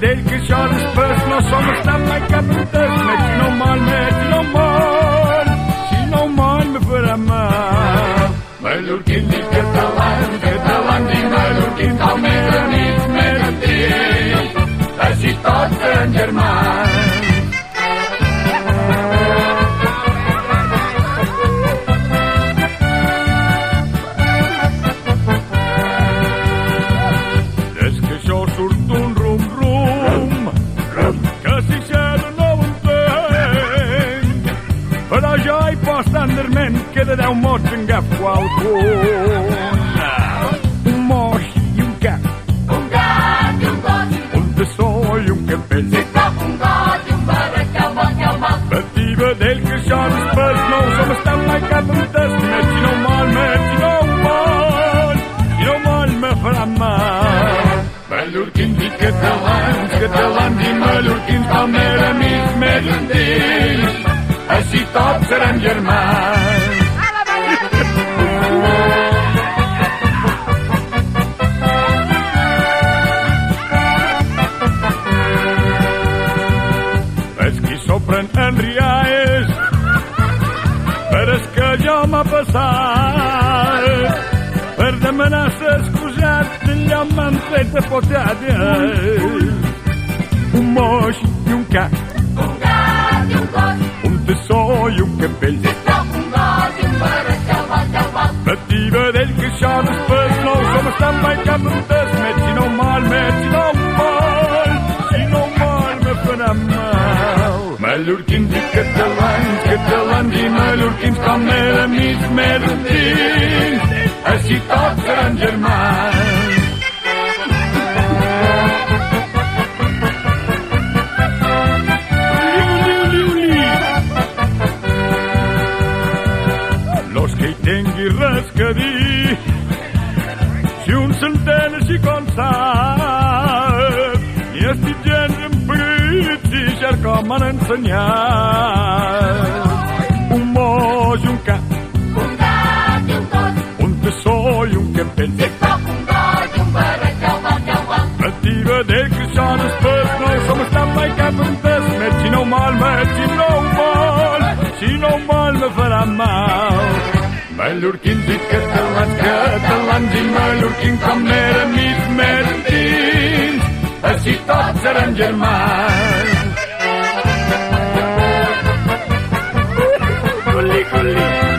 vedell que això després no som estat mai cap entès. Si no mal, si no mal, si no mal me farà mal. Mallorquins i catalans, catalans i mallorquins, com més amics, més antics, així tots serem germans. Des que això surt un rum-rum, que si xera no ho entenc, però jo hi poso tenderment que de 10 mots en agafo algun. Un moix i un cap, Un gat i un gos, un tassó i un capell, un got i un barret, que el mal. petit vedell que això després no ho som estat mai cap entès. Si no mal, si no mal, si no mal me farà mal. Mallorquins i catalans, catalans i mallorquins, com més amics, més antics, així tots serem germans. És qui s'opren en rialles, però és que jo m'ha passat per demanar s'excusat d'allò m'han fet de potades. Un moix i un cap, Un gat i un gos, un tassó i un capell, un got i un barret, que el mal. petit vedell que això després no ho som estat mai cap entès. Si no mal, si no mal, si no mal me farà mal. Mallorquins i catalans, catalans i mallorquins, com més amics, més antics, així tots seran germans. Los que hi tingui res que dir, si un s'entén així com sap, i estic gens en prit, si ja com m'han ensenyat. Un moix i un cap, Un gat i un gos, un tassó i un capell, un got i un barret, que el mal. petit vedell que això després no ho som estat mai cap entès. Si no mal, si no mal, si no mal me farà mal. Mallorquins i catalans, catalans i mallorquins, com més amics, més antics, així tots serem germans. Coli, coli.